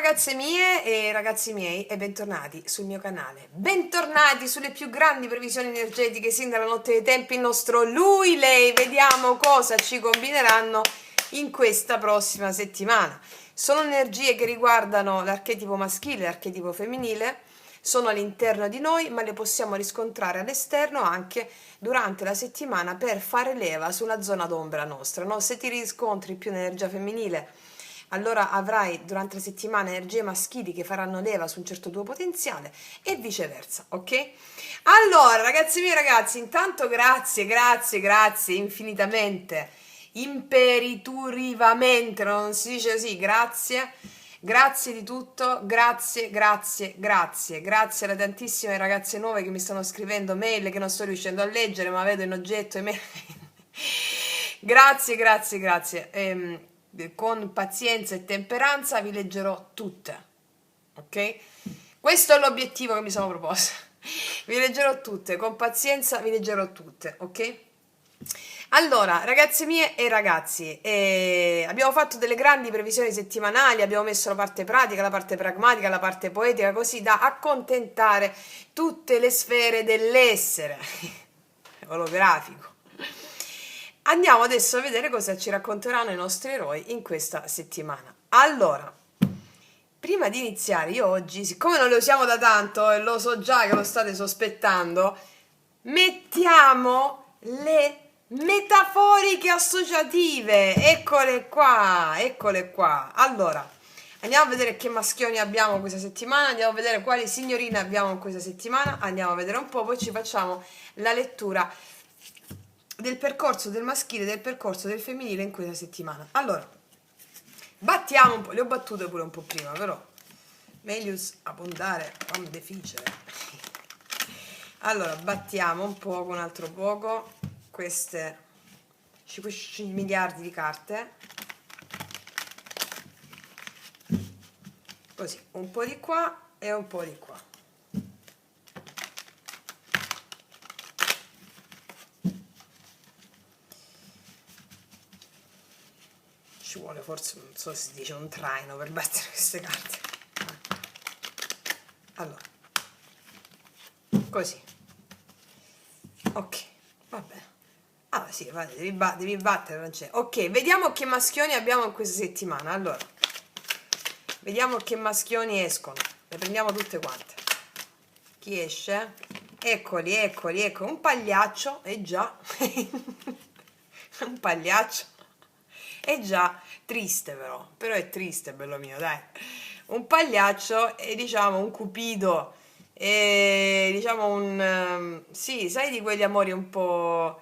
ragazze mie e ragazzi miei e bentornati sul mio canale. Bentornati sulle più grandi previsioni energetiche sin dalla notte dei tempi, il nostro lui, lei. Vediamo cosa ci combineranno in questa prossima settimana. Sono energie che riguardano l'archetipo maschile e l'archetipo femminile, sono all'interno di noi, ma le possiamo riscontrare all'esterno anche durante la settimana per fare leva sulla zona d'ombra nostra, no? Se ti riscontri più un'energia femminile, allora avrai durante la settimana energie maschili che faranno leva su un certo tuo potenziale e viceversa, ok? Allora, ragazzi miei ragazzi, intanto grazie infinitamente, imperiturivamente, non si dice così, grazie di tutto, grazie alle tantissime ragazze nuove che mi stanno scrivendo mail che non sto riuscendo a leggere, ma vedo in oggetto email. Grazie. Con pazienza e temperanza vi leggerò tutte, ok? Questo è l'obiettivo che mi sono proposta. Vi leggerò tutte, con pazienza vi leggerò tutte, ok? Allora, ragazze mie e ragazzi, abbiamo fatto delle grandi previsioni settimanali, abbiamo messo la parte pratica, la parte pragmatica, la parte poetica, così da accontentare tutte le sfere dell'essere olografico. Andiamo adesso a vedere cosa ci racconteranno i nostri eroi in questa settimana. Allora, prima di iniziare, io oggi, siccome non le usiamo da tanto e lo so già che lo state sospettando, mettiamo le metaforiche associative. Eccole qua. Allora, andiamo a vedere che maschioni abbiamo questa settimana, andiamo a vedere quali signorine abbiamo questa settimana, andiamo a vedere un po', poi ci facciamo la lettura del percorso del maschile e del percorso del femminile in questa settimana. Allora, battiamo un po', le ho battute pure un po' prima, però meglio abbondare quando deficere. Allora, battiamo un poco, un altro poco, queste 5 miliardi di carte, così, un po' di qua e un po' di qua. Ci vuole forse, non so se si dice, un traino per battere queste carte. Allora, così. Ok, va bene. Ah sì, devi battere, non c'è. Ok, vediamo che maschioni abbiamo in questa settimana. Allora, vediamo che maschioni escono. Le prendiamo tutte quante. Chi esce? Eccoli. Un pagliaccio, già. Un pagliaccio. È già triste però è triste, bello mio, dai. Un pagliaccio e diciamo un cupido e diciamo sì, sai, di quegli amori un po'.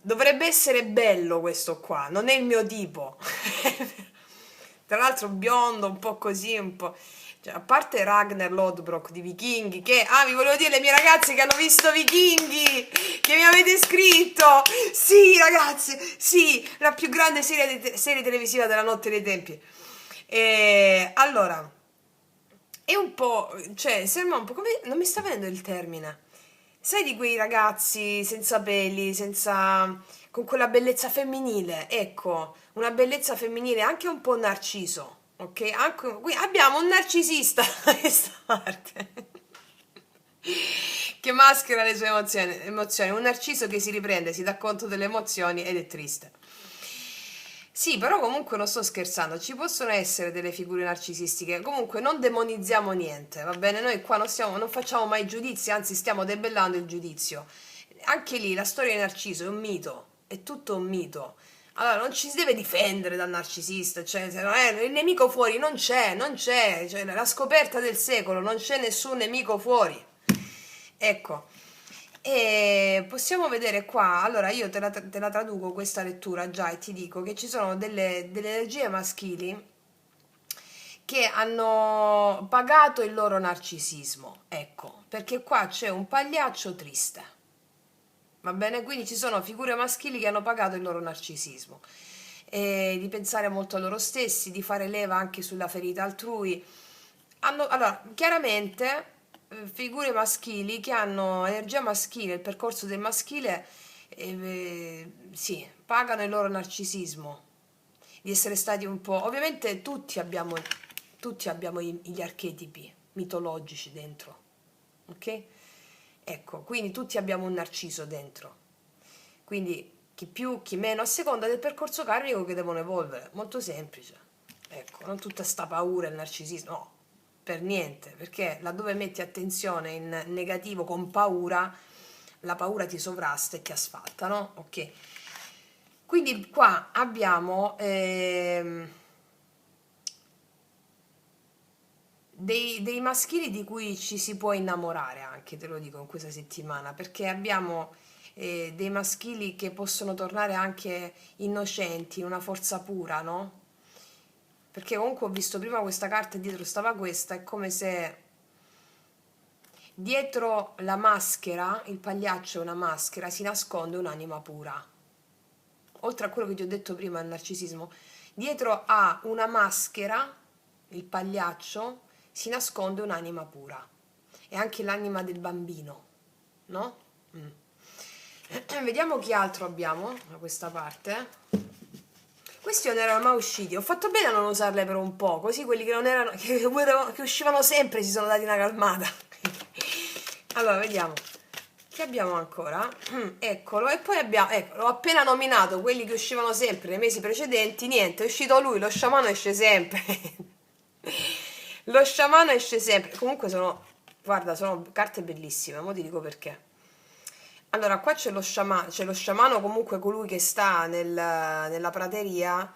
Dovrebbe essere bello questo qua, non è il mio tipo. Tra l'altro biondo, un po' così, un po'. Cioè, a parte Ragnar Lodbrok di Vichinghi, che vi volevo dire, le mie ragazze che hanno visto Vichinghi, che mi avete scritto, sì ragazzi, sì, la più grande serie televisiva della notte dei tempi. Allora, è un po', cioè, sembra un po' come, non mi sta venendo il termine, sai, di quei ragazzi senza peli, con quella bellezza femminile, ecco, una bellezza femminile anche un po' narciso, ok? Anche, qui abbiamo un narcisista da questa parte che maschera le sue emozioni, un narciso che si riprende, si dà conto delle emozioni ed è triste. Sì, però comunque non sto scherzando, ci possono essere delle figure narcisistiche, comunque non demonizziamo niente, va bene? Noi qua non facciamo mai giudizi, anzi stiamo debellando il giudizio. Anche lì la storia di Narciso è un mito, è tutto un mito. Allora non ci si deve difendere dal narcisista, cioè il nemico fuori non c'è, cioè la scoperta del secolo, non c'è nessun nemico fuori. Ecco. E possiamo vedere qua, allora io te la traduco questa lettura già e ti dico che ci sono delle energie maschili che hanno pagato il loro narcisismo, ecco, perché qua c'è un pagliaccio triste, va bene? Quindi ci sono figure maschili che hanno pagato il loro narcisismo, e di pensare molto a loro stessi, di fare leva anche sulla ferita altrui. Allora, chiaramente figure maschili che hanno energia maschile, il percorso del maschile, sì, pagano il loro narcisismo, di essere stati un po'. Ovviamente tutti abbiamo tutti abbiamo gli archetipi mitologici dentro, ok? Ecco, quindi tutti abbiamo un narciso dentro, quindi chi più, chi meno, a seconda del percorso karmico che devono evolvere, molto semplice, ecco, non tutta sta paura, il narcisismo, no, per niente, perché laddove metti attenzione in negativo con paura, la paura ti sovrasta e ti asfalta, no? Ok. Quindi qua abbiamo dei maschili di cui ci si può innamorare anche, te lo dico, in questa settimana, perché abbiamo dei maschili che possono tornare anche innocenti, una forza pura, no? Perché comunque ho visto prima questa carta e dietro stava questa, è come se dietro la maschera, il pagliaccio è una maschera, si nasconde un'anima pura. Oltre a quello che ti ho detto prima, il narcisismo, dietro a una maschera, il pagliaccio, si nasconde un'anima pura. E anche l'anima del bambino, no? Vediamo chi altro abbiamo da questa parte. Questi non erano mai usciti. Ho fatto bene a non usarle per un po', così quelli che non erano, che uscivano sempre si sono dati una calmata. Allora, vediamo. Che abbiamo ancora? Eccolo, e poi abbiamo, ecco, l'ho appena nominato, quelli che uscivano sempre nei mesi precedenti, niente, è uscito lui, lo sciamano esce sempre. Lo sciamano esce sempre. Comunque sono, guarda, sono carte bellissime, mo ti dico perché. Allora, qua c'è lo sciamano, comunque colui che sta nella prateria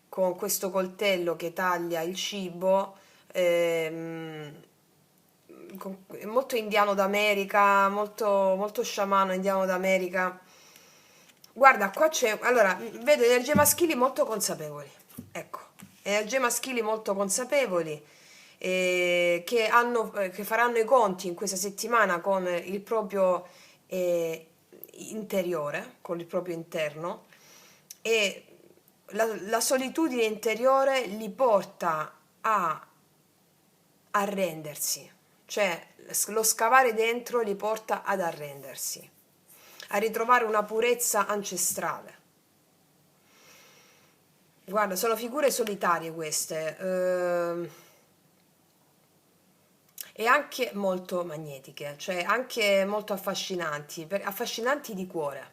con questo coltello che taglia il cibo, molto indiano d'America, molto sciamano indiano d'America. Guarda, qua c'è, allora, vedo energie maschili molto consapevoli, ecco, energie maschili molto consapevoli, che faranno i conti in questa settimana con il proprio interiore, con il proprio interno, e la solitudine interiore li porta a arrendersi, cioè lo scavare dentro li porta ad arrendersi, a ritrovare una purezza ancestrale. Guarda, sono figure solitarie queste, e anche molto magnetiche, cioè anche molto affascinanti, affascinanti di cuore,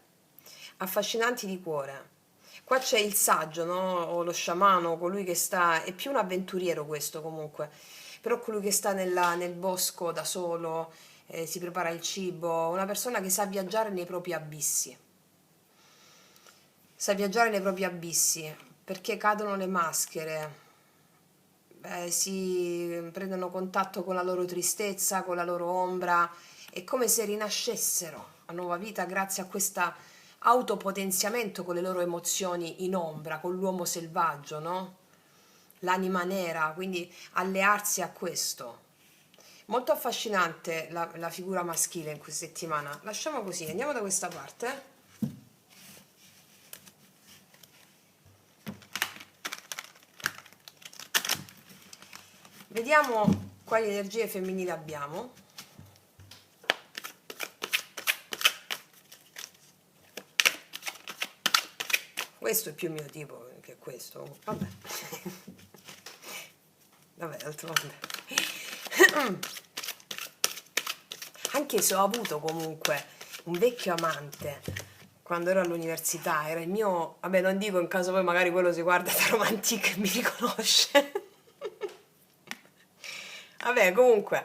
affascinanti di cuore. Qua c'è il saggio, no? O lo sciamano, colui che sta, è più un avventuriero questo comunque, però colui che sta nel bosco da solo, si prepara il cibo, una persona che sa viaggiare nei propri abissi, sa viaggiare nei propri abissi, perché cadono le maschere, si prendono contatto con la loro tristezza, con la loro ombra, è come se rinascessero a nuova vita grazie a questo autopotenziamento con le loro emozioni in ombra, con l'uomo selvaggio, no? L'anima nera, quindi allearsi a questo. Molto affascinante la figura maschile in questa settimana. Lasciamo così, andiamo da questa parte. Vediamo quali energie femminili abbiamo. Questo è più mio tipo che questo. Vabbè. Vabbè, d'altronde. Anche se ho avuto comunque un vecchio amante quando ero all'università, era il mio, vabbè, non dico in caso poi magari quello si guarda da Romantic e mi riconosce. Vabbè, comunque,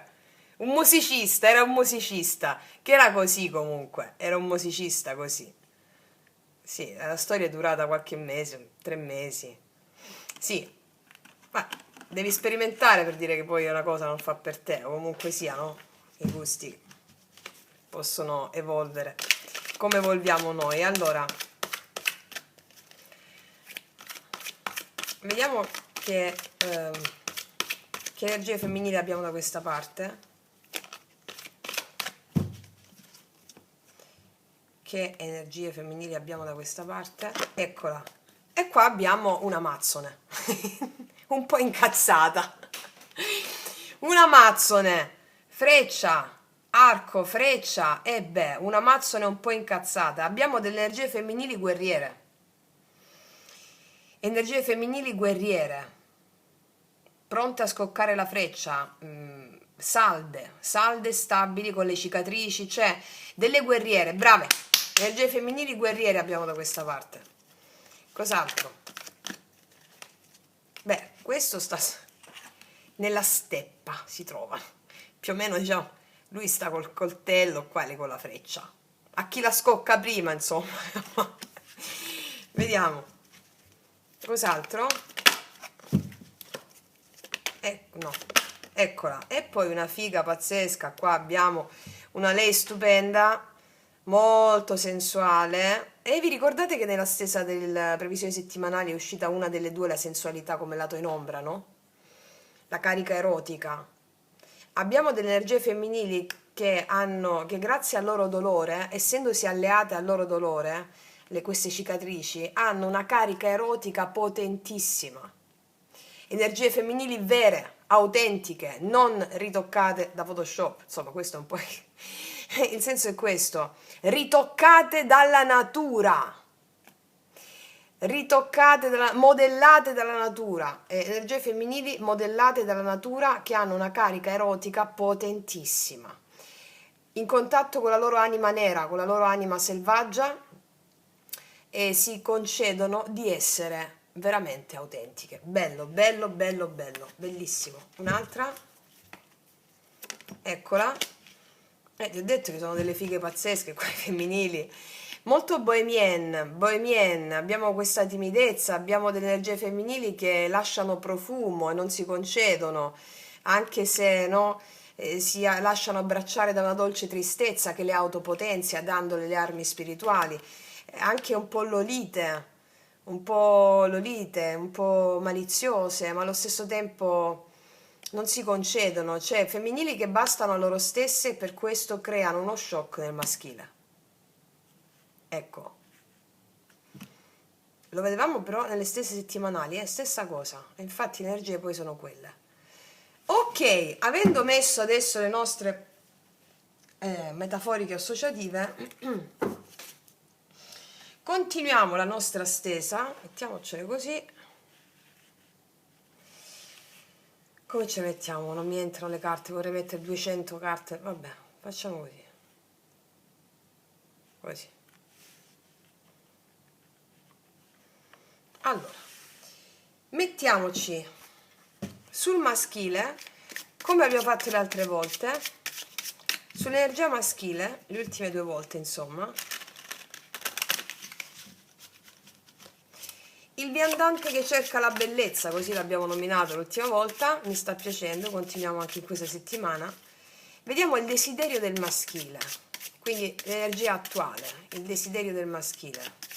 era un musicista, che era così comunque, era un musicista così. Sì, la storia è durata qualche mese, 3 mesi. Sì, ma devi sperimentare per dire che poi una cosa non fa per te, o comunque sia, no? I gusti possono evolvere come evolviamo noi. Allora, vediamo che energie femminili abbiamo da questa parte. Che energie femminili abbiamo da questa parte? Eccola. E qua abbiamo una Amazzone. Un po' incazzata. Una Amazzone. Freccia, arco, freccia. E beh, una Amazzone un po' incazzata. Abbiamo delle energie femminili guerriere. Energie femminili guerriere. pronte a scoccare la freccia, salde, stabili, con le cicatrici, cioè delle guerriere, brave, energie femminili guerriere abbiamo da questa parte. Cos'altro? Beh, questo sta nella steppa, si trova, più o meno, diciamo, lui sta col coltello qua, lei con la freccia, a chi la scocca prima, insomma. Vediamo, cos'altro? No, eccola, e poi una figa pazzesca, qua abbiamo una lei stupenda, molto sensuale, e vi ricordate che nella stessa delle previsioni settimanali è uscita una delle due, la sensualità come lato in ombra, no? La carica erotica. Abbiamo delle energie femminili che grazie al loro dolore, essendosi alleate al loro dolore, queste cicatrici, hanno una carica erotica potentissima. Energie femminili vere, autentiche, non ritoccate da Photoshop. Insomma, questo è un po'... Il senso è questo. Ritoccate dalla natura. Modellate dalla natura. Energie femminili modellate dalla natura che hanno una carica erotica potentissima. In contatto con la loro anima nera, con la loro anima selvaggia, e si concedono di essere veramente autentiche. Bello, bello, bello, bello, bellissimo. Un'altra, eccola. Ti ho detto che sono delle fighe pazzesche quelle femminili, molto bohemienne, abbiamo questa timidezza, abbiamo delle energie femminili che lasciano profumo e non si concedono, anche se no, si lasciano abbracciare da una dolce tristezza che le autopotenzia, dandole le armi spirituali, anche un po' lolite, un po' maliziose, ma allo stesso tempo non si concedono, cioè femminili che bastano a loro stesse e per questo creano uno shock nel maschile. Ecco, lo vedevamo però nelle stesse settimanali, stessa cosa, e infatti le energie poi sono quelle. Ok, avendo messo adesso le nostre metaforiche associative, continuiamo la nostra stesa, mettiamocele così. Come ce le mettiamo? Non mi entrano le carte, vorrei mettere 200 carte, vabbè, facciamo così. Così. Allora, mettiamoci sul maschile, come abbiamo fatto le altre volte, sull'energia maschile, le ultime 2 volte insomma, il viandante che cerca la bellezza, così l'abbiamo nominato l'ultima volta, mi sta piacendo, continuiamo anche in questa settimana. Vediamo il desiderio del maschile, quindi l'energia attuale, il desiderio del maschile.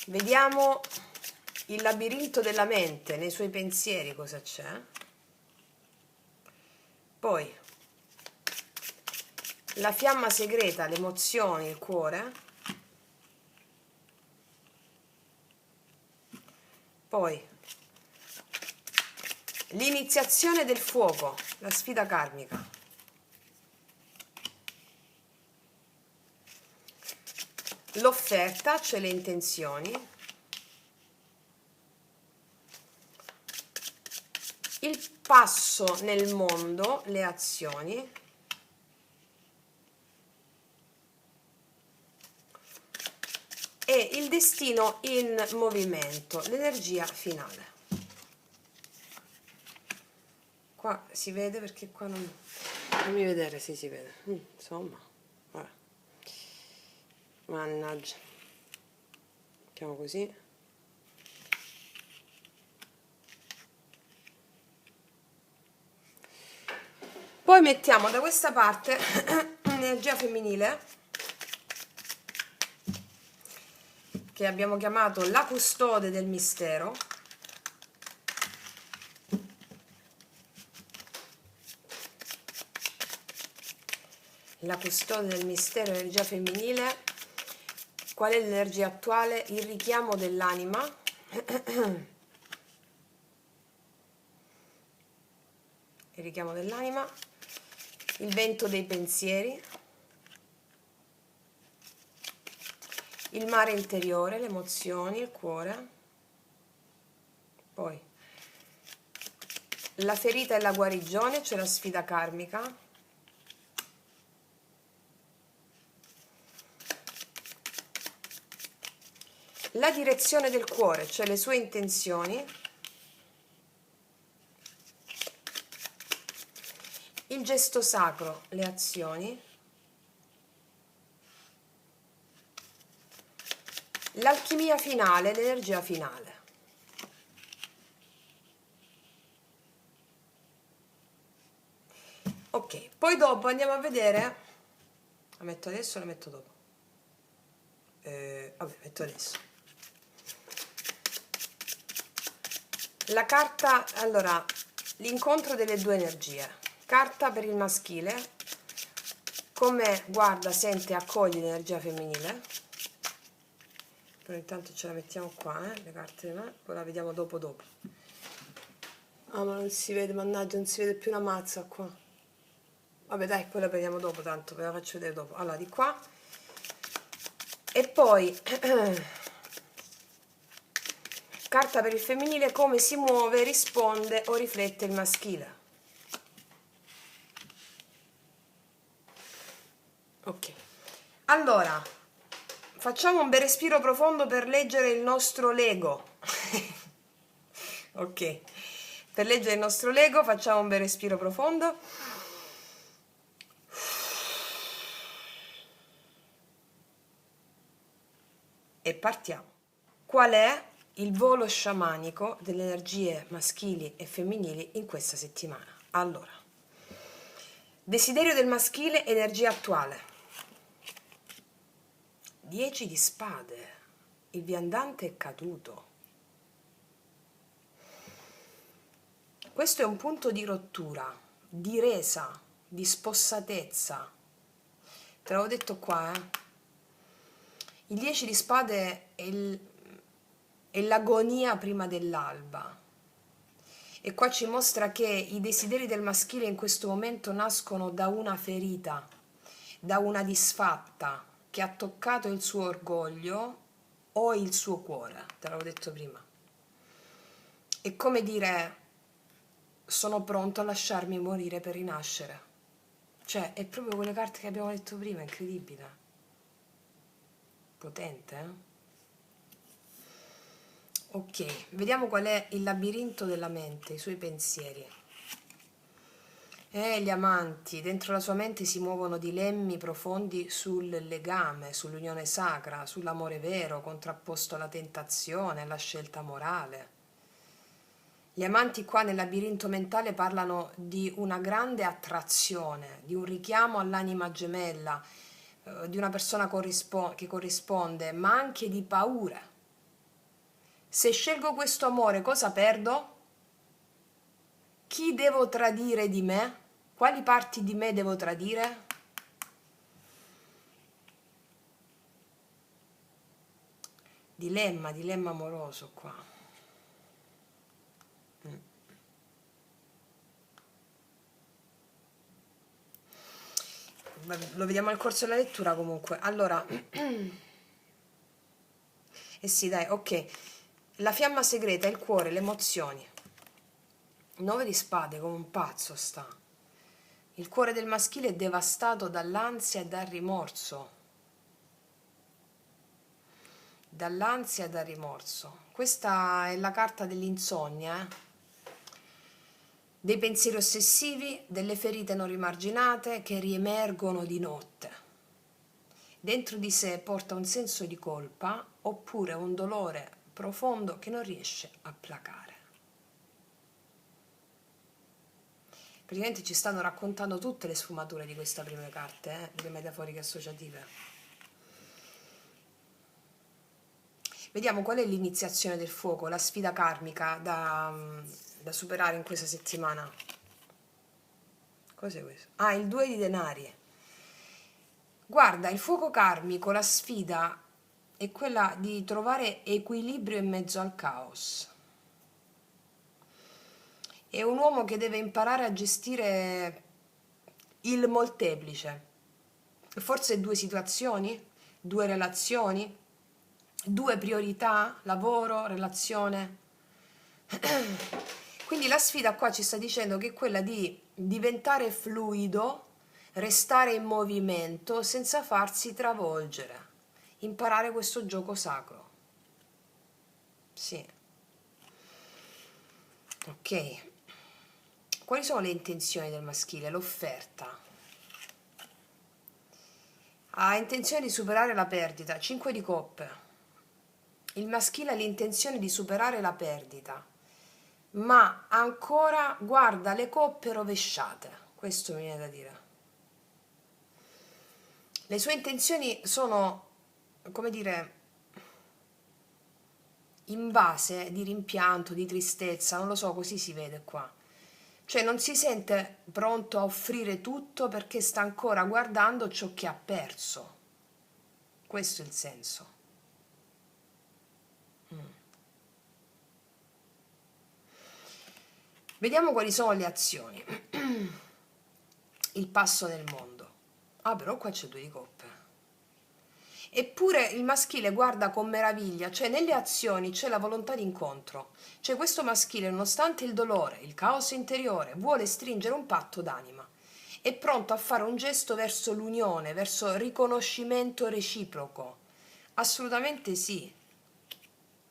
Vediamo il labirinto della mente, nei suoi pensieri cosa c'è. Poi la fiamma segreta, le emozioni, il cuore. Poi l'iniziazione del fuoco, la sfida karmica. L'offerta, cioè le intenzioni. Il passo nel mondo, le azioni. E il destino in movimento, l'energia finale. Qua si vede perché qua non... Fammi vedere se si vede. Insomma, vabbè. Mannaggia. Mettiamo così. Poi mettiamo da questa parte l'energia femminile, che abbiamo chiamato la custode del mistero. La custode del mistero, energia femminile. Qual è l'energia attuale? Il richiamo dell'anima. Il richiamo dell'anima. Il vento dei pensieri. il mare interiore, le emozioni, il cuore, poi la ferita e la guarigione, cioè la sfida karmica, la direzione del cuore, cioè le sue intenzioni, il gesto sacro, le azioni, l'alchimia finale, l'energia finale. Ok, poi dopo andiamo a vedere, la metto adesso o la metto dopo? Vabbè, metto adesso. La carta, allora, l'incontro delle due energie. Carta per il maschile, come guarda, sente e accoglie l'energia femminile. Però intanto ce la mettiamo qua, le carte, poi la vediamo dopo. Ah, ma non si vede, mannaggia, non si vede più una mazza qua. Vabbè, dai, poi la vediamo dopo, tanto ve la faccio vedere dopo. Allora, di qua. E poi carta per il femminile, come si muove, risponde o riflette il maschile. Ok, allora facciamo un bel respiro profondo per leggere il nostro Lego. Ok, per leggere il nostro Lego facciamo un bel respiro profondo. E partiamo. Qual è il volo sciamanico delle energie maschili e femminili in questa settimana? Allora, desiderio del maschile, energia attuale. 10 di spade, il viandante è caduto. Questo è un punto di rottura, di resa, di spossatezza. Te l'avevo detto qua, Il 10 di spade è l'agonia prima dell'alba. E qua ci mostra che i desideri del maschile in questo momento nascono da una ferita, da una disfatta che ha toccato il suo orgoglio o il suo cuore, te l'avevo detto prima. È come dire, sono pronto a lasciarmi morire per rinascere. Cioè, è proprio quelle carte che abbiamo detto prima, incredibile. Potente, Ok, vediamo qual è il labirinto della mente, i suoi pensieri. Gli amanti, dentro la sua mente si muovono dilemmi profondi sul legame, sull'unione sacra, sull'amore vero, contrapposto alla tentazione, alla scelta morale. Gli amanti qua nel labirinto mentale parlano di una grande attrazione, di un richiamo all'anima gemella, di una persona che corrisponde, ma anche di paura. Se scelgo questo amore, cosa perdo? Chi devo tradire di me? Quali parti di me devo tradire? Dilemma amoroso qua. Lo vediamo al corso della lettura comunque. Allora, sì dai, ok. La fiamma segreta, il cuore, le emozioni. 9 di spade, come un pazzo sta. Il cuore del maschile è devastato dall'ansia e dal rimorso. Dall'ansia e dal rimorso. Questa è la carta dell'insonnia, dei pensieri ossessivi, delle ferite non rimarginate che riemergono di notte. Dentro di sé porta un senso di colpa oppure un dolore profondo che non riesce a placare. Praticamente ci stanno raccontando tutte le sfumature di queste prime carte, delle metaforiche associative. Vediamo qual è l'iniziazione del fuoco, la sfida karmica da superare in questa settimana. Cos'è questo? Ah, il 2 di denari. Guarda, il fuoco karmico, la sfida è quella di trovare equilibrio in mezzo al caos. È un uomo che deve imparare a gestire il molteplice. Forse 2 situazioni, 2 relazioni, due priorità, lavoro, relazione. Quindi la sfida qua ci sta dicendo che è quella di diventare fluido, restare in movimento senza farsi travolgere, imparare questo gioco sacro. Sì. Ok. Quali sono le intenzioni del maschile? L'offerta. Ha intenzione di superare la perdita. 5 di coppe. Il maschile ha l'intenzione di superare la perdita, ma ancora guarda le coppe rovesciate. Questo mi viene da dire. Le sue intenzioni sono, come dire, in base di rimpianto, di tristezza, non lo so, così si vede qua. Cioè non si sente pronto a offrire tutto perché sta ancora guardando ciò che ha perso. Questo è il senso. Vediamo quali sono le azioni. Il passo nel mondo. Ah, però qua c'è 2 di coppe. Eppure il maschile guarda con meraviglia, cioè nelle azioni c'è la volontà di incontro. Cioè questo maschile, nonostante il dolore, il caos interiore, vuole stringere un patto d'anima. È pronto a fare un gesto verso l'unione, verso il riconoscimento reciproco. Assolutamente sì.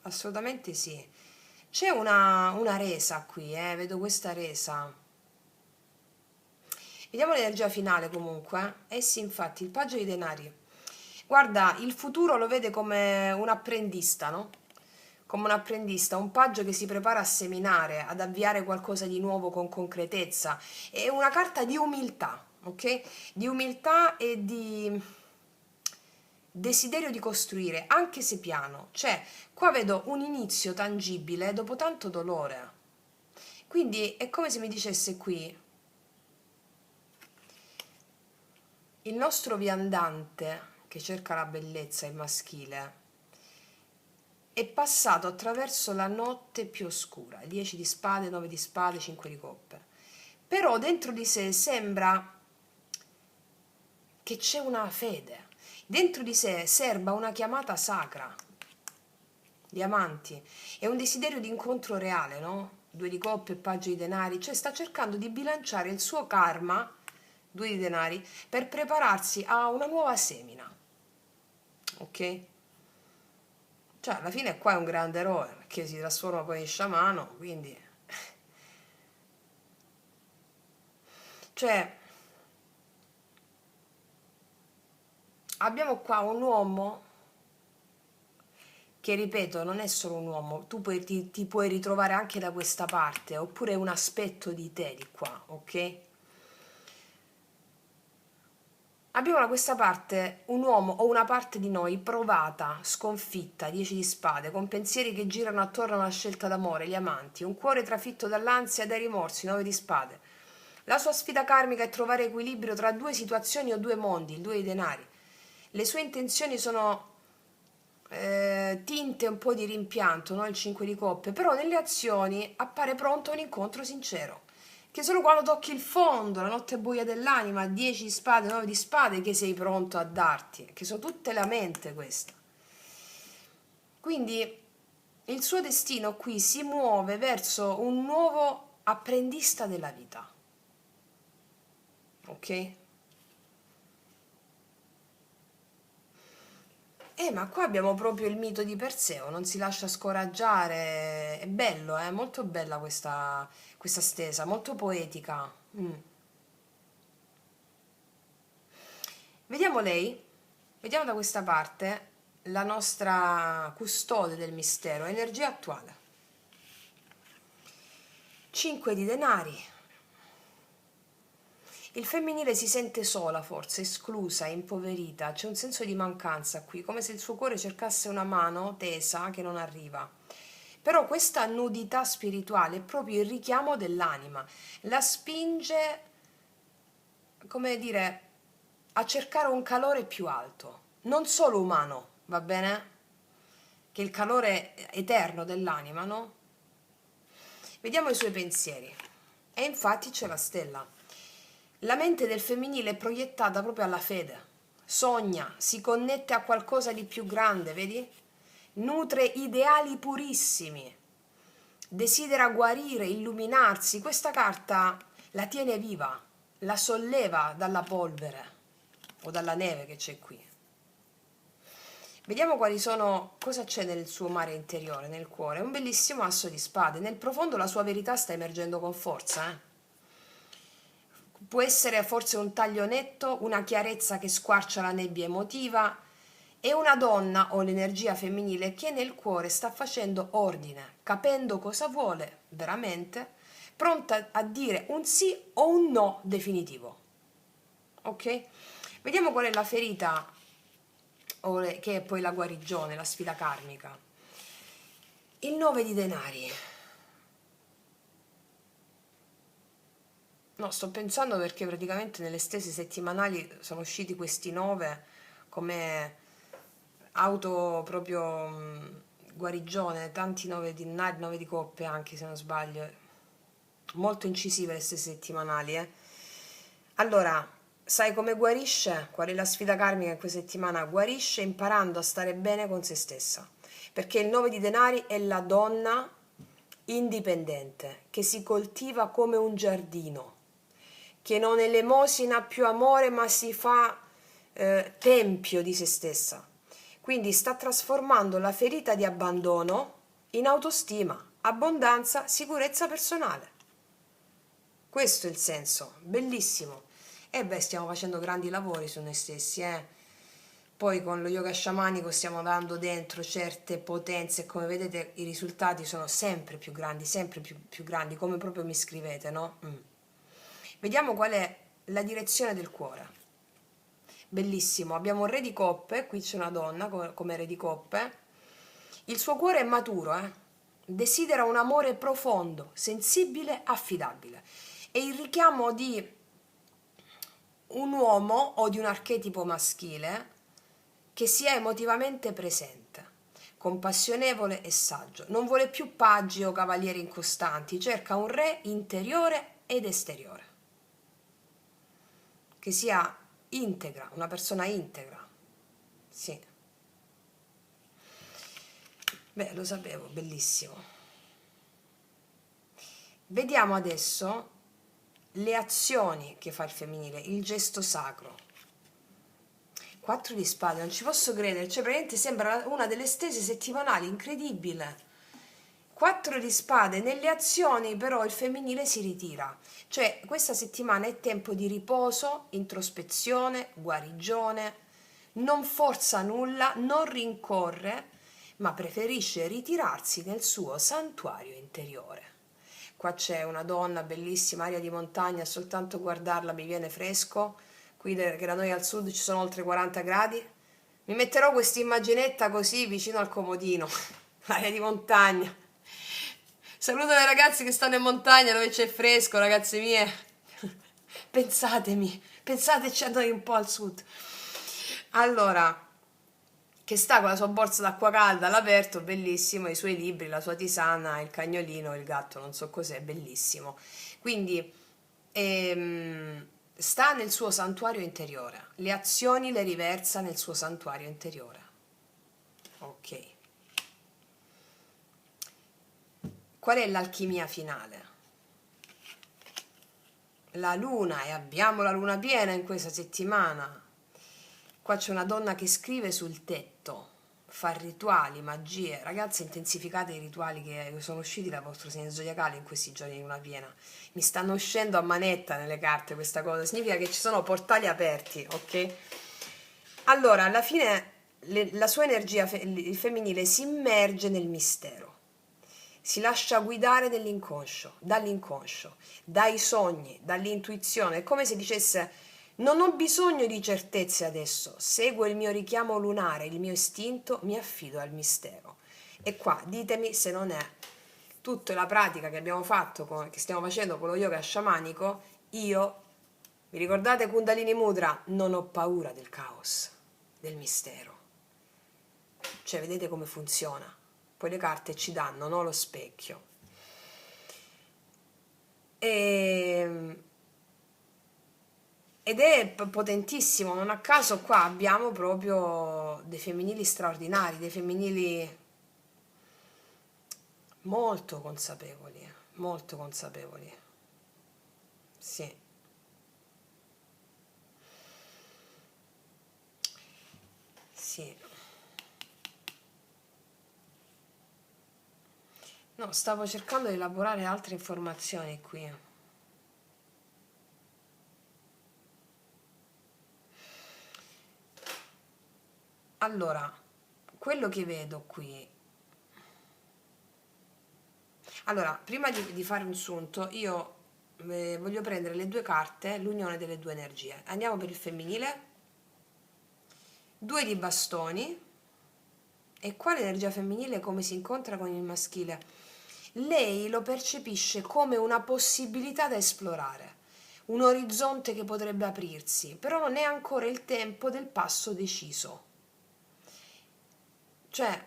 Assolutamente sì. C'è una resa qui, vedo questa resa. Vediamo l'energia finale comunque. Eh sì, infatti, il paggio di denari. Guarda, il futuro lo vede come un apprendista, no? Come un apprendista, un paggio che si prepara a seminare, ad avviare qualcosa di nuovo con concretezza. È una carta di umiltà, ok? Di umiltà e di desiderio di costruire, anche se piano. Cioè, qua vedo un inizio tangibile dopo tanto dolore. Quindi è come se mi dicesse qui, il nostro viandante che cerca la bellezza, il maschile, è passato attraverso la notte più oscura, 10 di spade, 9 di spade, 5 di coppe. Però dentro di sé sembra che c'è una fede, dentro di sé serba una chiamata sacra, diamanti, è un desiderio di incontro reale, no? 2 di coppe e paggio di denari, cioè sta cercando di bilanciare il suo karma, 2 di denari, per prepararsi a una nuova semina, ok? Cioè alla fine qua è un grande eroe, perché si trasforma poi in sciamano, quindi... Cioè, abbiamo qua un uomo che, ripeto, non è solo un uomo, tu ti puoi ritrovare anche da questa parte, oppure un aspetto di te di qua, ok? Abbiamo da questa parte un uomo o una parte di noi provata, sconfitta, 10 di spade, con pensieri che girano attorno a una scelta d'amore, gli amanti, un cuore trafitto dall'ansia e dai rimorsi, 9 di spade. La sua sfida karmica è trovare equilibrio tra 2 situazioni o 2 mondi, il 2 di denari. Le sue intenzioni sono tinte un po' di rimpianto, no? Il 5 di coppe, però nelle azioni appare pronto a un incontro sincero, che solo quando tocchi il fondo, la notte buia dell'anima, 10 di spade, 9 di spade, che sei pronto a darti, che sono tutte la mente questa. Quindi il suo destino qui si muove verso un nuovo apprendista della vita, ok? Ma qua abbiamo proprio il mito di Perseo, non si lascia scoraggiare, è bello, è molto bella questa stesa, molto poetica. Vediamo lei, vediamo da questa parte la nostra custode del mistero, energia attuale. 5 di denari. Il femminile si sente sola, forse, esclusa, impoverita, c'è un senso di mancanza qui, come se il suo cuore cercasse una mano tesa che non arriva. Però questa nudità spirituale è proprio il richiamo dell'anima, la spinge, come dire, a cercare un calore più alto, non solo umano, va bene? Che è il calore eterno dell'anima, no? Vediamo i suoi pensieri. E infatti c'è la stella. La mente del femminile è proiettata proprio alla fede, sogna, si connette a qualcosa di più grande, vedi? nutre ideali purissimi, desidera guarire, illuminarsi. Questa carta la tiene viva, la solleva dalla polvere o dalla neve che c'è qui. Vediamo cosa c'è nel suo mare interiore, nel cuore. Un bellissimo asso di spade. Nel profondo la sua verità sta emergendo con forza. Può essere forse un taglio netto, una chiarezza che squarcia la nebbia emotiva. È una donna o l'energia femminile che nel cuore sta facendo ordine, capendo cosa vuole veramente, pronta a dire un sì o un no definitivo. Ok? Vediamo qual è la ferita che è poi la guarigione, la sfida karmica. Il 9 di denari. No, sto pensando perché praticamente nelle stesse settimanali sono usciti questi 9 come auto proprio guarigione, tanti 9 di denari, 9 di coppe anche se non sbaglio. Molto incisive le stesse settimanali, Allora, sai come guarisce? Qual è la sfida karmica in questa settimana? Guarisce imparando a stare bene con se stessa. Perché il 9 di denari è la donna indipendente, che si coltiva come un giardino, che non elemosina più amore, ma si fa tempio di se stessa. Quindi sta trasformando la ferita di abbandono in autostima, abbondanza, sicurezza personale. Questo è il senso, bellissimo. E beh, stiamo facendo grandi lavori su noi stessi, Poi con lo yoga sciamanico stiamo dando dentro certe potenze e come vedete i risultati sono sempre più grandi, come proprio mi scrivete, no? Vediamo qual è la direzione del cuore. Bellissimo, abbiamo un re di coppe, qui c'è una donna come re di coppe. Il suo cuore è maturo, Desidera un amore profondo, sensibile, affidabile. E il richiamo di un uomo o di un archetipo maschile che sia emotivamente presente, compassionevole e saggio. Non vuole più paggi o cavalieri incostanti, cerca un re interiore ed esteriore, che sia integra, una persona integra. Sì. Beh, lo sapevo, bellissimo. Vediamo adesso le azioni che fa il femminile, il gesto sacro. 4 di spade, non ci posso credere, cioè praticamente sembra una delle stese settimanali, incredibile. 4 di spade, nelle azioni però il femminile si ritira, cioè questa settimana è tempo di riposo, introspezione, guarigione, non forza nulla, non rincorre, ma preferisce ritirarsi nel suo santuario interiore. Qua c'è una donna bellissima, aria di montagna, soltanto guardarla mi viene fresco, qui che da noi al sud ci sono oltre 40 gradi. Mi metterò questa immaginetta così vicino al comodino, aria di montagna. Saluto le ragazze che stanno in montagna dove c'è fresco, ragazze mie. Pensateci a noi un po' al sud. Allora, che sta con la sua borsa d'acqua calda all'aperto, bellissimo, i suoi libri, la sua tisana, il cagnolino, il gatto, non so cos'è, bellissimo. Quindi sta nel suo santuario interiore, le azioni le riversa nel suo santuario interiore. Ok. Qual è l'alchimia finale? La luna, e abbiamo la luna piena in questa settimana. Qua c'è una donna che scrive sul tetto, fa rituali, magie. Ragazze, intensificate i rituali che sono usciti dal vostro segno zodiacale in questi giorni di luna piena. Mi stanno uscendo a manetta nelle carte questa cosa, significa che ci sono portali aperti, ok? Allora, alla fine la sua energia il femminile si immerge nel mistero, si lascia guidare dall'inconscio, dai sogni, dall'intuizione. È come se dicesse: non ho bisogno di certezze adesso, seguo il mio richiamo lunare, il mio istinto, mi affido al mistero. E qua ditemi se non è tutta la pratica che abbiamo fatto, che stiamo facendo con lo yoga sciamanico. Io, vi ricordate Kundalini Mudra? Non ho paura del caos, del mistero. Cioè, vedete come funziona? Poi le carte ci danno, no? Lo specchio. Ed è potentissimo, non a caso qua abbiamo proprio dei femminili straordinari, dei femminili molto consapevoli, molto consapevoli. Sì. Sì. No, stavo cercando di elaborare altre informazioni qui. Allora, quello che vedo qui. Allora, prima di fare un sunto, io voglio prendere le due carte, l'unione delle due energie. Andiamo per il femminile, due di bastoni, e qua l'energia femminile come si incontra con il maschile? Lei lo percepisce come una possibilità da esplorare, un orizzonte che potrebbe aprirsi, però non è ancora il tempo del passo deciso. Cioè,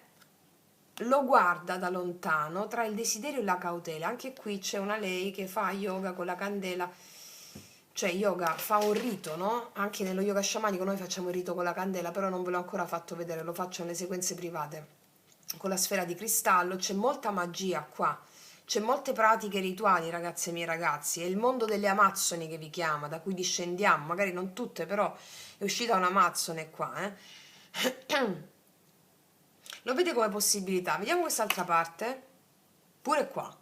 lo guarda da lontano tra il desiderio e la cautela. Anche qui c'è una lei che fa yoga con la candela, cioè yoga fa un rito, no? Anche nello yoga sciamanico noi facciamo il rito con la candela, però non ve l'ho ancora fatto vedere, lo faccio nelle sequenze private. Con la sfera di cristallo c'è molta magia qua. C'è molte pratiche rituali, ragazze e miei ragazzi. È il mondo delle amazzoni che vi chiama, da cui discendiamo, magari non tutte, però è uscita un'amazzone qua, Lo vede come possibilità. Vediamo quest'altra parte. Pure qua.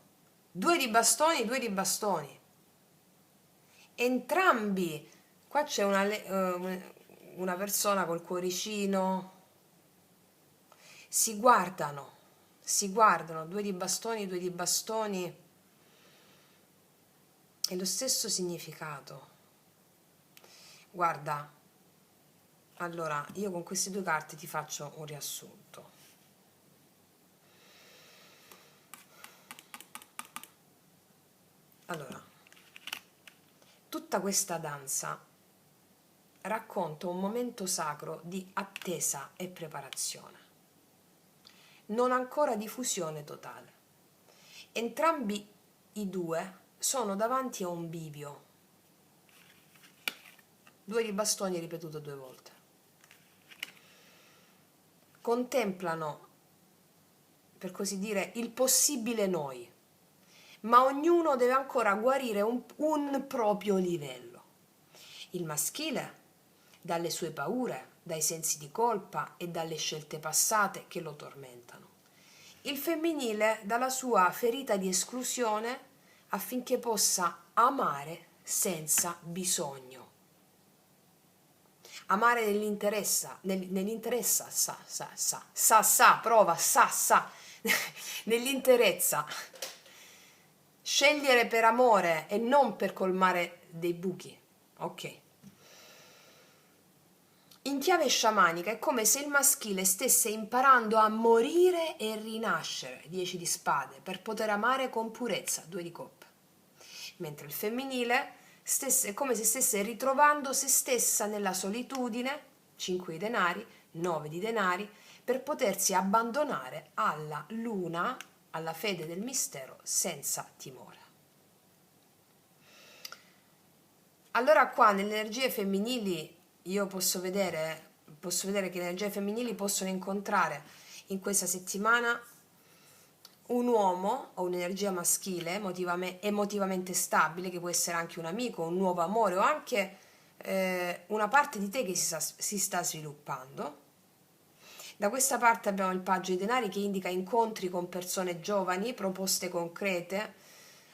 Due di bastoni, due di bastoni. Entrambi. Qua c'è una persona col cuoricino. Si guardano, due di bastoni, due di bastoni. È lo stesso significato. Guarda, allora io con queste due carte ti faccio un riassunto. Allora, tutta questa danza racconta un momento sacro di attesa e preparazione, non ancora di fusione totale. Entrambi i due sono davanti a un bivio, due di bastoni ripetuto due volte. Contemplano, per così dire, il possibile noi, ma ognuno deve ancora guarire un proprio livello. Il maschile dalle sue paure, dai sensi di colpa e dalle scelte passate che lo tormentano. Il femminile dalla sua ferita di esclusione affinché possa amare senza bisogno. Amare nell'interessa, nell'interezza. Scegliere per amore e non per colmare dei buchi. Ok. In chiave sciamanica è come se il maschile stesse imparando a morire e rinascere, 10 di spade, per poter amare con purezza, 2 di coppe. Mentre il femminile è come se stesse ritrovando se stessa nella solitudine, 5 di denari, 9 di denari, per potersi abbandonare alla luna, alla fede del mistero, senza timore. Allora qua nelle energie femminili io posso vedere che le energie femminili possono incontrare in questa settimana un uomo o un'energia maschile emotivamente stabile, che può essere anche un amico, un nuovo amore o anche una parte di te che si sta sviluppando. Da questa parte abbiamo il paggio di denari che indica incontri con persone giovani, proposte concrete,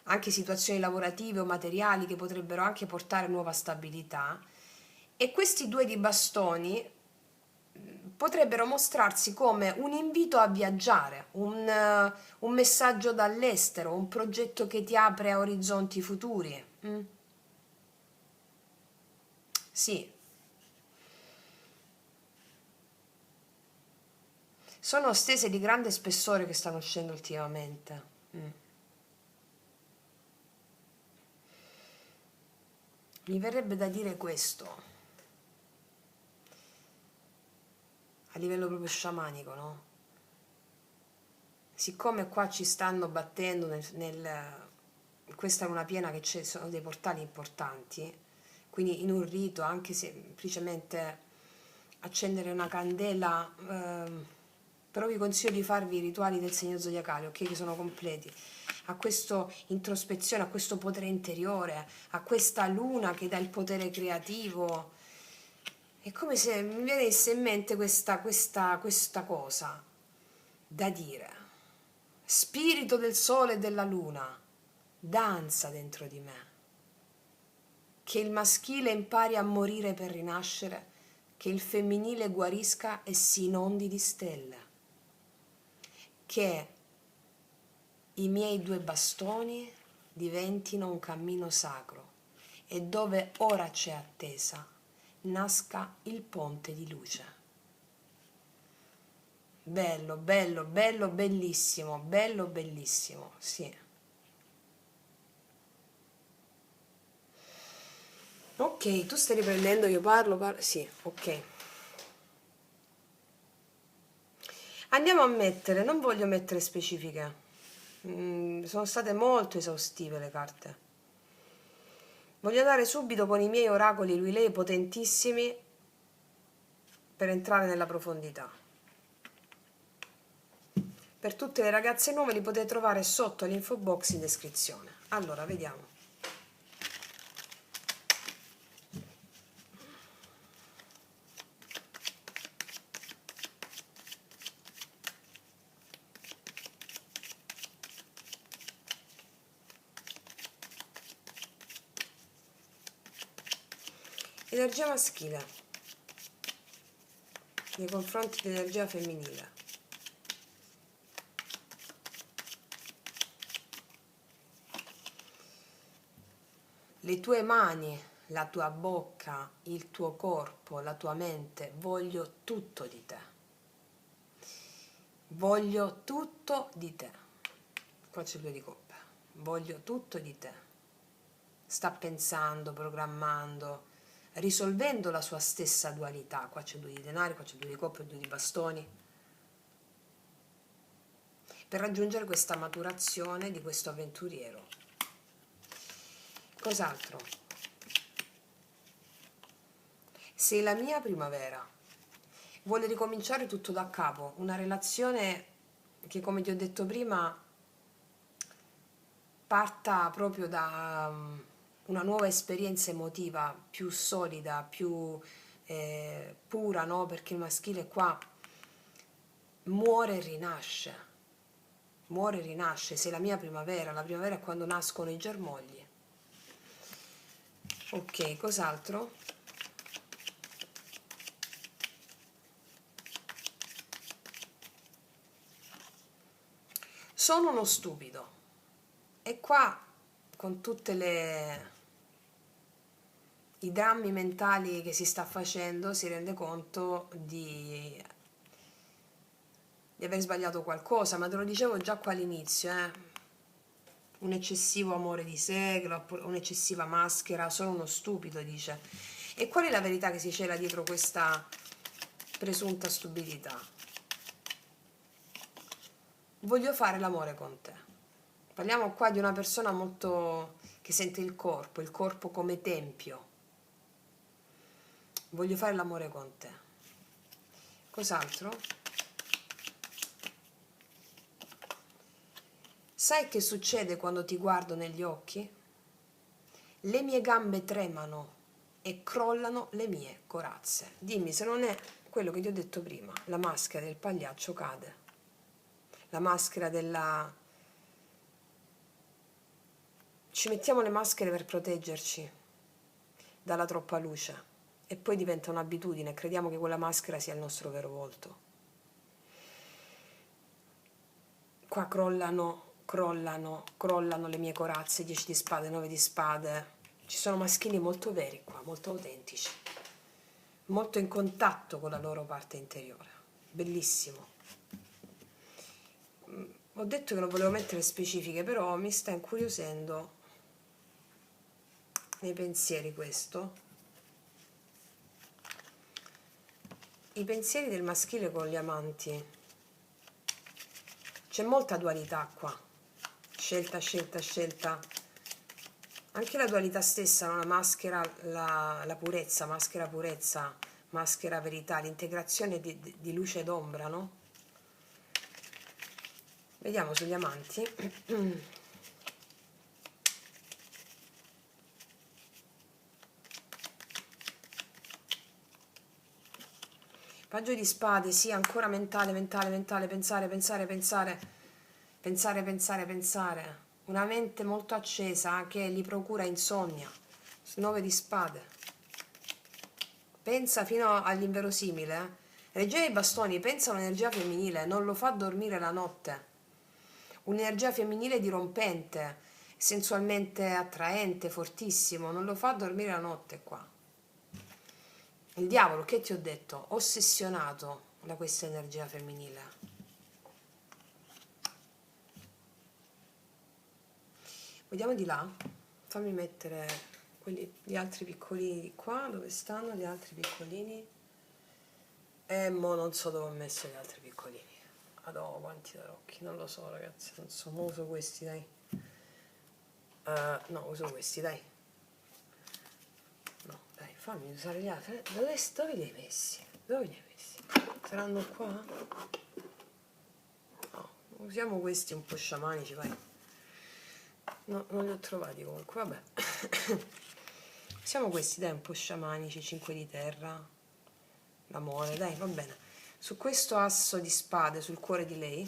anche situazioni lavorative o materiali che potrebbero anche portare nuova stabilità. E questi due di bastoni potrebbero mostrarsi come un invito a viaggiare, un messaggio dall'estero, un progetto che ti apre a orizzonti futuri. Sì. Sono stese di grande spessore che stanno uscendo ultimamente. Mi verrebbe da dire questo. A livello proprio sciamanico, no? Siccome qua ci stanno battendo questa luna piena che ci sono dei portali importanti, quindi in un rito, anche semplicemente accendere una candela però vi consiglio di farvi i rituali del segno zodiacale, ok, che sono completi, a questa introspezione, a questo potere interiore, a questa luna che dà il potere creativo. È come se mi venisse in mente questa cosa da dire. Spirito del sole e della luna, danza dentro di me. Che il maschile impari a morire per rinascere, che il femminile guarisca e si inondi di stelle. Che i miei due bastoni diventino un cammino sacro e dove ora c'è attesa nasca il ponte di luce. Bello, bello, bello, bellissimo, bello, bellissimo, sì. Ok, tu stai riprendendo, io parlo, sì, ok. Andiamo a mettere, non voglio mettere specifiche. Sono state molto esaustive le carte. Voglio andare subito con i miei oracoli, lui lei potentissimi, per entrare nella profondità. Per tutte le ragazze nuove li potete trovare sotto all'info box in descrizione. Allora, vediamo. Energia maschile nei confronti dell'energia femminile. Le tue mani, la tua bocca, il tuo corpo, la tua mente, voglio tutto di te. Voglio tutto di te. Qua c'è il 2 di coppe. Voglio tutto di te. Sta pensando, programmando, risolvendo la sua stessa dualità. Qua c'è il 2 di denari, qua c'è il 2 di coppe, il 2 di bastoni. Per raggiungere questa maturazione di questo avventuriero. Cos'altro? Sei la mia primavera. Vuole ricominciare tutto da capo, una relazione che, come ti ho detto prima, parta proprio da una nuova esperienza emotiva più solida, più pura, no? Perché il maschile qua muore e rinasce. Muore e rinasce, sei la mia primavera. La primavera è quando nascono i germogli. Ok, cos'altro? Sono uno stupido. E qua, con tutte i drammi mentali che si sta facendo, si rende conto di aver sbagliato qualcosa, ma te lo dicevo già qua all'inizio, un eccessivo amore di sé, un'eccessiva maschera, sono uno stupido, dice. E qual è la verità che si cela dietro questa presunta stupidità? Voglio fare l'amore con te. Parliamo qua di una persona molto che sente il corpo come tempio. Voglio fare l'amore con te. Cos'altro? Sai che succede quando ti guardo negli occhi? Le mie gambe tremano e crollano le mie corazze. Dimmi se non è quello che ti ho detto prima, la maschera del pagliaccio cade. La maschera della... Ci mettiamo le maschere per proteggerci dalla troppa luce e poi diventa un'abitudine, crediamo che quella maschera sia il nostro vero volto. Qua crollano le mie corazze, 10 di spade, 9 di spade. Ci sono maschili molto veri qua, molto autentici, molto in contatto con la loro parte interiore. Bellissimo. Ho detto che non volevo mettere specifiche, però mi sta incuriosendo nei pensieri questo. I pensieri del maschile con gli amanti. C'è molta dualità qua. Scelta, scelta, scelta. Anche la dualità stessa, no? La maschera, la purezza, maschera verità, l'integrazione di luce ed ombra, no? Vediamo sugli amanti. Paggio di spade, sì, ancora mentale, pensare. Una mente molto accesa che gli procura insonnia. 9 di spade. Pensa fino all'inverosimile. Regina dei bastoni, pensa a un'energia femminile, non lo fa dormire la notte. Un'energia femminile dirompente, sensualmente attraente, fortissimo, non lo fa dormire la notte qua. Il diavolo, che ti ho detto? Ossessionato da questa energia femminile. Vediamo di là. Fammi mettere gli altri piccolini di qua. Dove stanno gli altri piccolini? Mo non so dove ho messo gli altri piccolini. Madonna, quanti tarocchi, non lo so ragazzi, non so, mo uso questi, dai. No, uso questi, dai. No, dai, fammi usare gli altri. Dove li hai messi? Dove li hai messi? Saranno qua? No, usiamo questi un po' sciamanici, vai. No, non li ho trovati comunque, vabbè. Usiamo questi, dai, un po' sciamanici, 5 di terra. L'amore, dai, va bene. Su questo asso di spade, sul cuore di lei,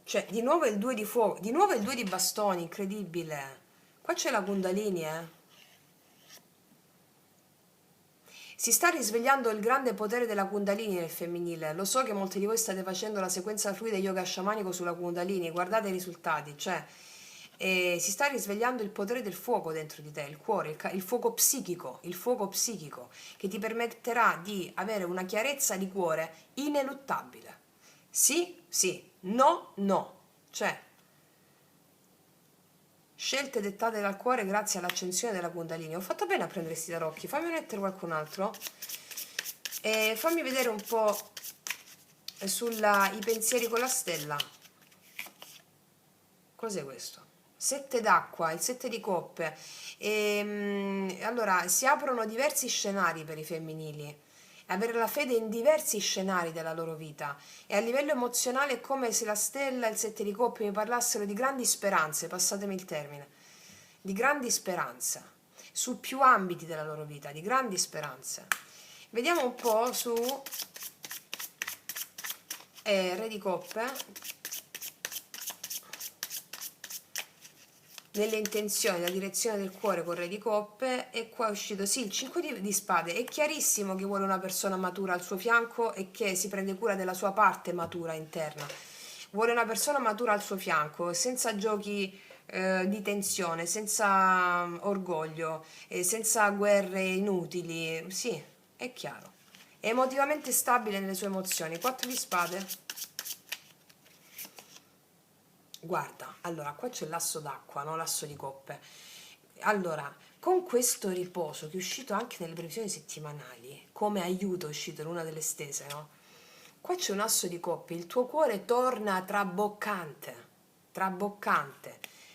cioè di nuovo il 2 di fuoco, di nuovo il 2 di bastoni, incredibile. Qua c'è la Kundalini, Si sta risvegliando il grande potere della Kundalini nel femminile. Lo so che molti di voi state facendo la sequenza fluida yoga sciamanico sulla Kundalini, guardate i risultati, cioè si sta risvegliando il potere del fuoco dentro di te, il cuore, il fuoco psichico, che ti permetterà di avere una chiarezza di cuore ineluttabile. Sì, sì, no, no, cioè scelte dettate dal cuore grazie all'accensione della Kundalini. Ho fatto bene a prendere questi tarocchi, fammi mettere qualcun altro e fammi vedere un po' i pensieri con la stella. Cos'è questo? 7 d'acqua, il 7 di coppe. Allora, si aprono diversi scenari per i femminili. Avere la fede in diversi scenari della loro vita, e a livello emozionale è come se la stella e il 7 di coppe mi parlassero di grandi speranze, passatemi il termine, di grandi speranze su più ambiti della loro vita, di grandi speranze. Vediamo un po' su Re di coppe. Nelle intenzioni, la direzione del cuore con Re di coppe, e qua è uscito sì il 5 di spade. È chiarissimo che vuole una persona matura al suo fianco e che si prende cura della sua parte matura interna. Vuole una persona matura al suo fianco, senza giochi di tensione, senza orgoglio, senza guerre inutili. Sì, è chiaro. È emotivamente stabile nelle sue emozioni. 4 di spade. Guarda, allora qua c'è l'asso d'acqua, no? L'asso di coppe. Allora, con questo riposo che è uscito anche nelle previsioni settimanali, come aiuto è uscito in una delle stese, no? Qua c'è un asso di coppe, il tuo cuore torna traboccante,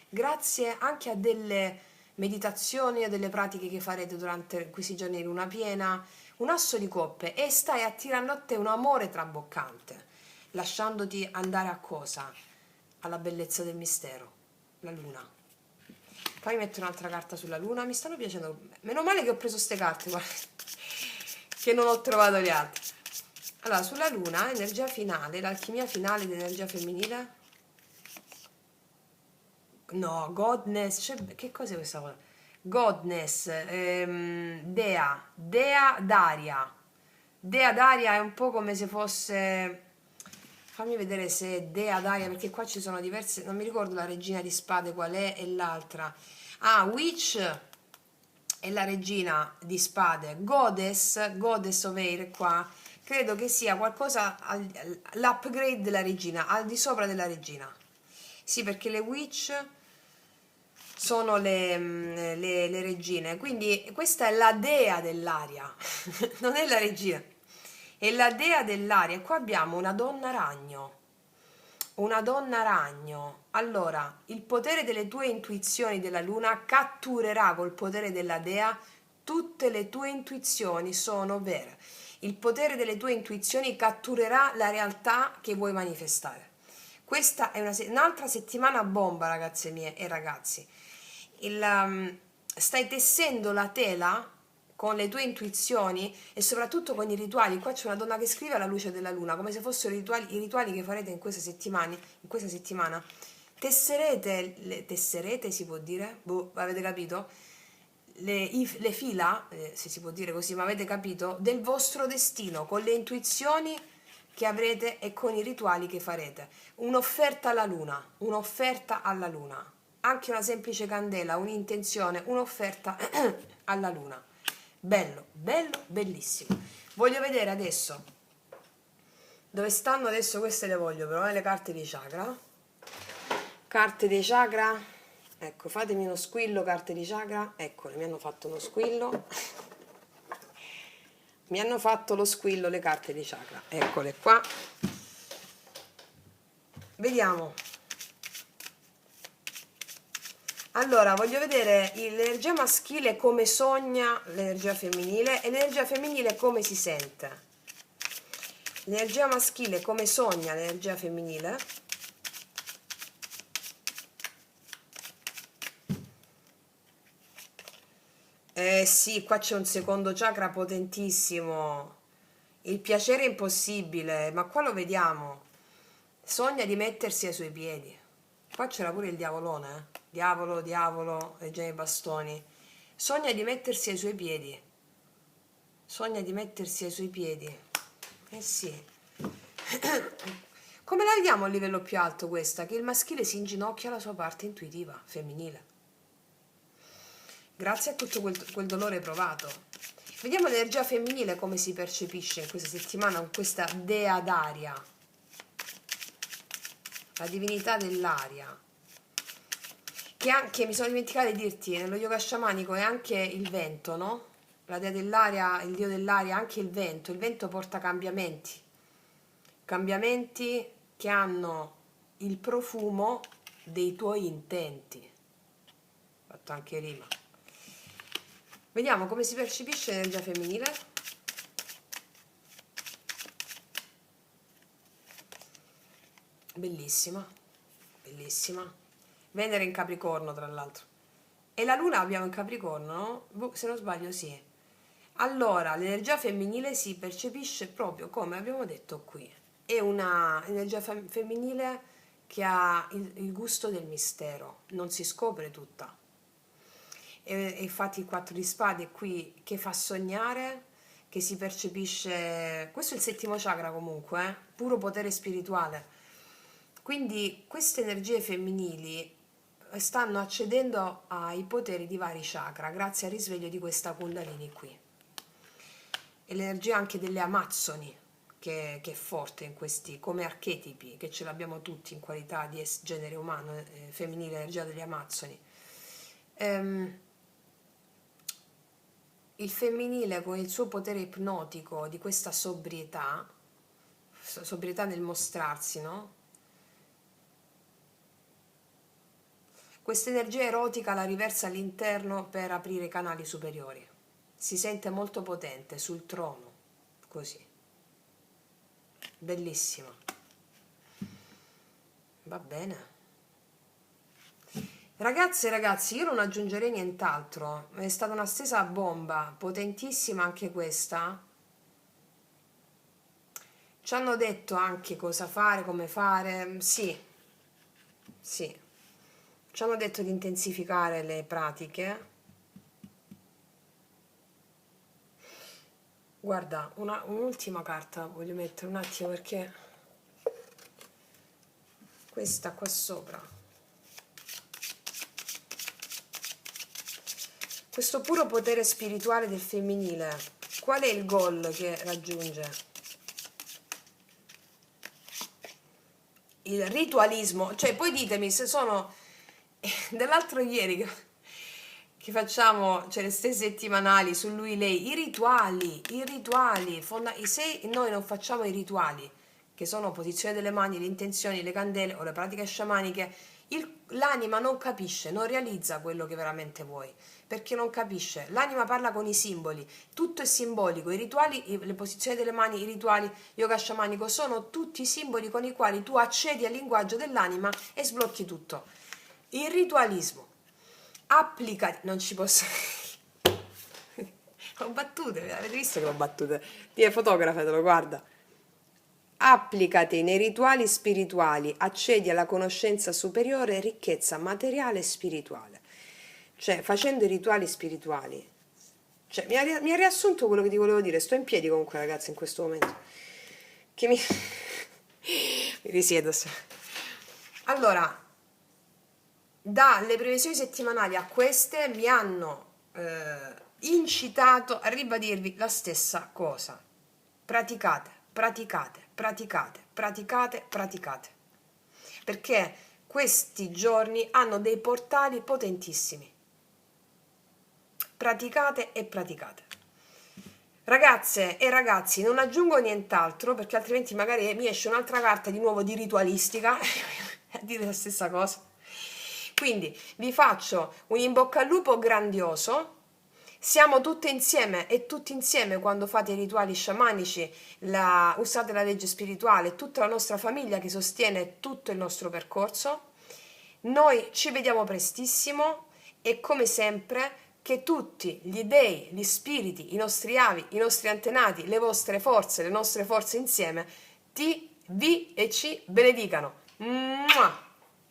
grazie anche a delle meditazioni e delle pratiche che farete durante questi giorni di luna piena, un asso di coppe, e stai attirando a te un amore traboccante, lasciandoti andare a cosa? Alla bellezza del mistero, la luna. Poi metto un'altra carta sulla luna, mi stanno piacendo, meno male che ho preso queste carte, guarda, che non ho trovato le altre. Allora, sulla luna, energia finale, l'alchimia finale dell'energia femminile. No, godness, cioè, che cos'è questa cosa? Godness, dea d'aria. Dea d'aria è un po' come se fosse... Fammi vedere se è dea d'aria, perché qua ci sono diverse... Non mi ricordo la regina di spade qual è e l'altra. Ah, witch è la regina di spade. Goddess of air qua. Credo che sia qualcosa, l'upgrade della regina, al di sopra della regina. Sì, perché le witch sono le regine, quindi questa è la dea dell'aria, non è la regina. è la dea dell'aria. E qua abbiamo una donna ragno. Una donna ragno. Allora, il potere delle tue intuizioni della luna catturerà col potere della dea tutte le tue intuizioni sono vere. Il potere delle tue intuizioni catturerà la realtà che vuoi manifestare. Questa è un'altra settimana bomba, ragazze mie e ragazzi. Stai tessendo la tela con le tue intuizioni e soprattutto con i rituali. Qua c'è una donna che scrive alla luce della luna, come se fossero i rituali che farete in queste settimane, in questa settimana. Tesserete, si può dire? Boh, avete capito? Le fila, se si può dire così, ma avete capito, del vostro destino, con le intuizioni che avrete e con i rituali che farete. Un'offerta alla luna, un'offerta alla luna, anche una semplice candela, un'intenzione, un'offerta alla luna. Bello, bello, bellissimo. Voglio vedere adesso dove stanno adesso, queste le voglio però, le carte di chakra. Carte dei chakra. Ecco, fatemi uno squillo, carte di chakra. Eccole, mi hanno fatto uno squillo. Mi hanno fatto lo squillo le carte di chakra. Eccole qua. Vediamo. Allora, voglio vedere l'energia maschile come sogna l'energia femminile e l'energia femminile come si sente. L'energia maschile come sogna l'energia femminile. Sì, qua c'è un secondo chakra potentissimo. Il piacere impossibile, ma qua lo vediamo. Sogna di mettersi ai suoi piedi. Qua c'era pure il diavolone, eh? Diavolo, diavolo, regina dei bastoni. Sogna di mettersi ai suoi piedi. Sogna di mettersi ai suoi piedi. Eh sì. Come la vediamo a livello più alto questa? Che il maschile si inginocchia alla sua parte intuitiva, femminile. Grazie a tutto quel dolore provato. Vediamo l'energia femminile come si percepisce in questa settimana con questa dea d'aria. La divinità dell'aria. Che anche, mi sono dimenticata di dirti, nello yoga sciamanico è anche il vento, no? La dea dell'aria, il dio dell'aria, anche il vento. Il vento porta cambiamenti. Cambiamenti che hanno il profumo dei tuoi intenti. Fatto anche rima. Vediamo come si percepisce l'energia femminile. Bellissima, bellissima. Venere in Capricorno, tra l'altro. E la Luna abbiamo in Capricorno, no? Boh, se non sbaglio, sì. Allora, l'energia femminile si percepisce proprio come abbiamo detto qui. È una energia femminile che ha il gusto del mistero, non si scopre tutta. E infatti il 4 di spade è qui che fa sognare, che si percepisce, questo è il settimo chakra comunque, puro potere spirituale. Quindi queste energie femminili stanno accedendo ai poteri di vari chakra grazie al risveglio di questa Kundalini qui. E l'energia anche delle Amazzoni che è forte in questi come archetipi, che ce l'abbiamo tutti in qualità di genere umano, femminile, l'energia delle Amazzoni. Il femminile con il suo potere ipnotico di questa sobrietà nel mostrarsi, no? Questa energia erotica la riversa all'interno per aprire i canali superiori. Si sente molto potente sul trono, così. Bellissima. Va bene. Ragazze e ragazzi, io non aggiungerei nient'altro. È stata una stesa bomba, potentissima anche questa. Ci hanno detto anche cosa fare, come fare. Sì, sì. Ci hanno detto di intensificare le pratiche. Guarda, un'ultima carta voglio mettere un attimo perché questa qua sopra. Questo puro potere spirituale del femminile, qual è il goal che raggiunge? Il ritualismo, cioè poi ditemi se sono dell'altro ieri che facciamo, cioè le stesse settimanali su lui, lei, i rituali, se noi non facciamo i rituali, che sono posizione delle mani, le intenzioni, le candele o le pratiche sciamaniche, l'anima non capisce, non realizza quello che veramente vuoi, perché non capisce. L'anima parla con i simboli, tutto è simbolico, i rituali, le posizioni delle mani, i rituali yoga sciamanico sono tutti simboli con i quali tu accedi al linguaggio dell'anima e sblocchi tutto. Il ritualismo applica, non ci posso. Ho battute, avete visto che ho battute? Ti è fotografatelo, guarda. Applicati nei rituali spirituali, accedi alla conoscenza superiore, ricchezza materiale e spirituale. Cioè, facendo i rituali spirituali. Cioè, mi ha riassunto quello che ti volevo dire. Sto in piedi comunque, ragazzi, in questo momento. Che mi risiedo. Allora, dalle previsioni settimanali a queste mi hanno incitato a ribadirvi la stessa cosa. Praticate, praticate, praticate, praticate, praticate. Perché questi giorni hanno dei portali potentissimi. Praticate e praticate. Ragazze e ragazzi, non aggiungo nient'altro perché altrimenti magari mi esce un'altra carta di nuovo di ritualistica a dire la stessa cosa. Quindi vi faccio un in bocca al lupo grandioso. Siamo tutte insieme e tutti insieme quando fate i rituali sciamanici, usate la legge spirituale, tutta la nostra famiglia che sostiene tutto il nostro percorso. Noi ci vediamo prestissimo e come sempre che tutti gli dei, gli spiriti, i nostri avi, i nostri antenati, le vostre forze, le nostre forze insieme ti, vi e ci benedicano. Mua!